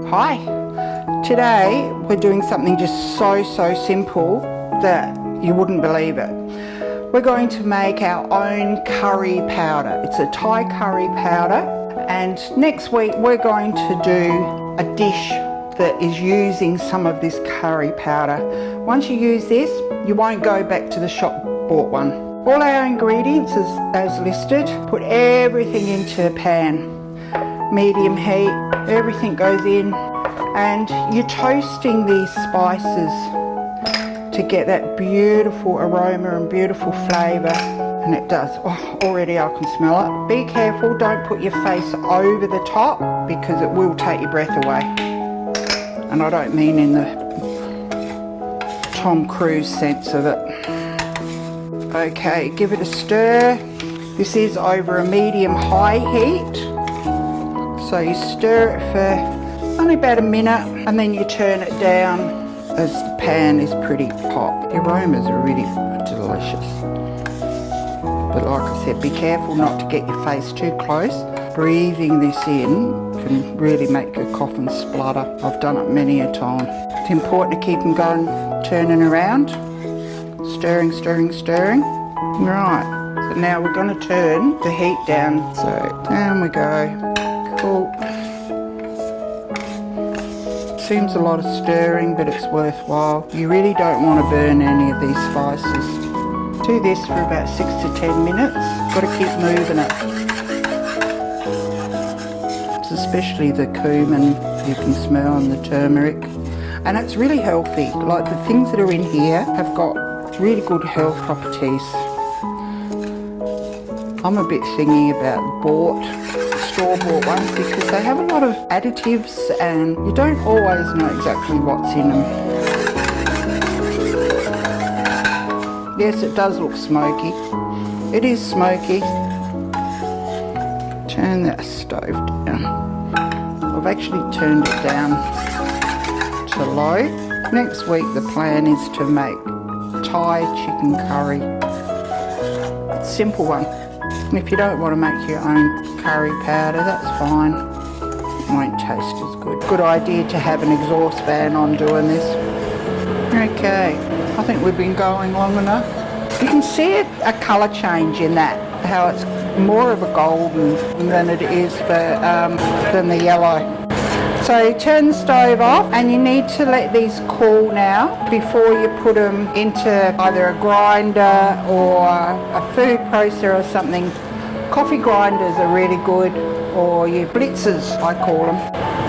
Hi, today we're doing something just so simple that you wouldn't believe it. We're going to make our own curry powder. It's a Thai curry powder, and next week we're going to do a dish that is using some of this curry powder. Once you use this, you won't go back to the shop bought one. All our ingredients as listed. Put everything into a pan. Medium heat, everything goes in, and you're toasting these spices to get that beautiful aroma and beautiful flavour, and it does. Oh, already I can smell it. Be careful, don't put your face over the top because it will take your breath away, and I don't mean in the Tom Cruise sense of it. Okay, give it a stir. This is over a medium-high heat. So you stir it for only about a minute, and then you turn it down as the pan is pretty hot. The aromas are really delicious. But like I said, be careful not to get your face too close. Breathing this in can really make you cough and splutter. I've done it many a time. It's important to keep them going, turning around, stirring. Right, so now we're going to turn the heat down. So down we go. Cool. Seems a lot of stirring, but it's worthwhile. You really don't want to burn any of these spices. Do this for about 6 to 10 minutes. Got to keep moving it. It's especially the cumin you can smell, and the turmeric. And it's really healthy. Like, the things that are in here have got really good health properties. I'm a bit thingy about store-bought ones because they have a lot of additives and you don't always know exactly what's in them. Yes, it does look smoky. It is smoky. Turn that stove down. I've actually turned it down to low. Next week the plan is to make Thai chicken curry. It's a simple one. And if you don't want to make your own curry powder, that's fine. It won't taste as good. Good idea to have an exhaust fan on doing this. Okay, I think we've been going long enough. You can see a colour change in that, how it's more of a golden than it is than the yellow. So turn the stove off, and you need to let these cool now before you put them into either a grinder or a food processor or something. Coffee grinders are really good, or your blitzers I call them.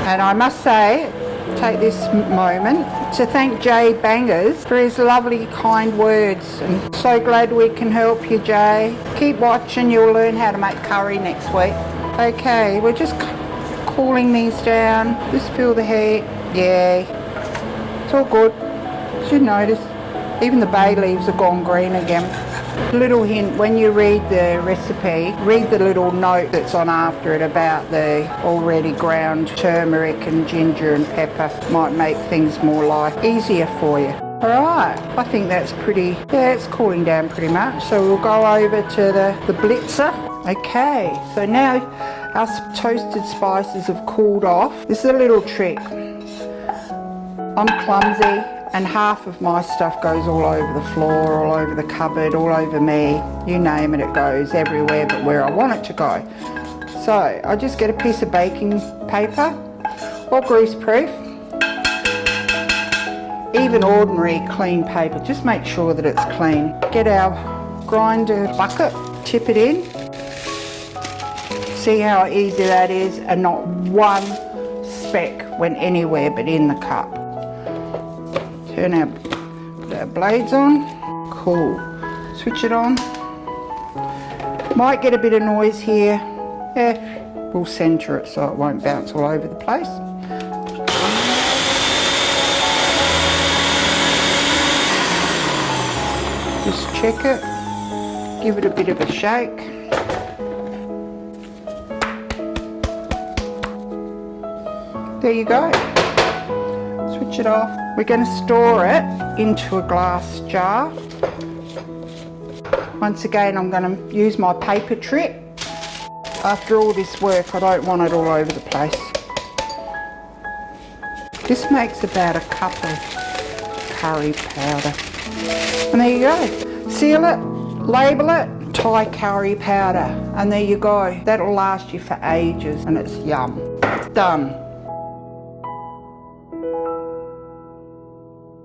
And I must say, take this moment to thank Jay Bangers for his lovely kind words, and so glad we can help you, Jay. Keep watching, you'll learn how to make curry next week. Okay, we're just cooling these down. Just feel the heat. Yeah, it's all good. Should notice even the bay leaves have gone green again. Little hint, when you read the recipe, read the little note that's on after it about the already ground turmeric and ginger and pepper. Might make things more easier for you. Alright, I think that's pretty, yeah, it's cooling down pretty much. So we'll go over to the blitzer. Okay, so now our toasted spices have cooled off. This is a little trick. I'm clumsy, and half of my stuff goes all over the floor, all over the cupboard, all over me. You name it, it goes everywhere but where I want it to go. So I just get a piece of baking paper, or greaseproof, even ordinary clean paper. Just make sure that it's clean. Get our grinder bucket, tip it in. See how easy that is, and not one speck went anywhere but in the cup. Put our blades on. Cool. Switch it on. Might get a bit of noise here. Yeah, we'll centre it so it won't bounce all over the place. Just check it. Give it a bit of a shake. There you go. Switch it off. We're going to store it into a glass jar. Once again, I'm going to use my paper trick. After all this work, I don't want it all over the place. This makes about a cup of curry powder. And there you go. Seal it, label it, Thai curry powder. And there you go. That'll last you for ages and it's yum. Done.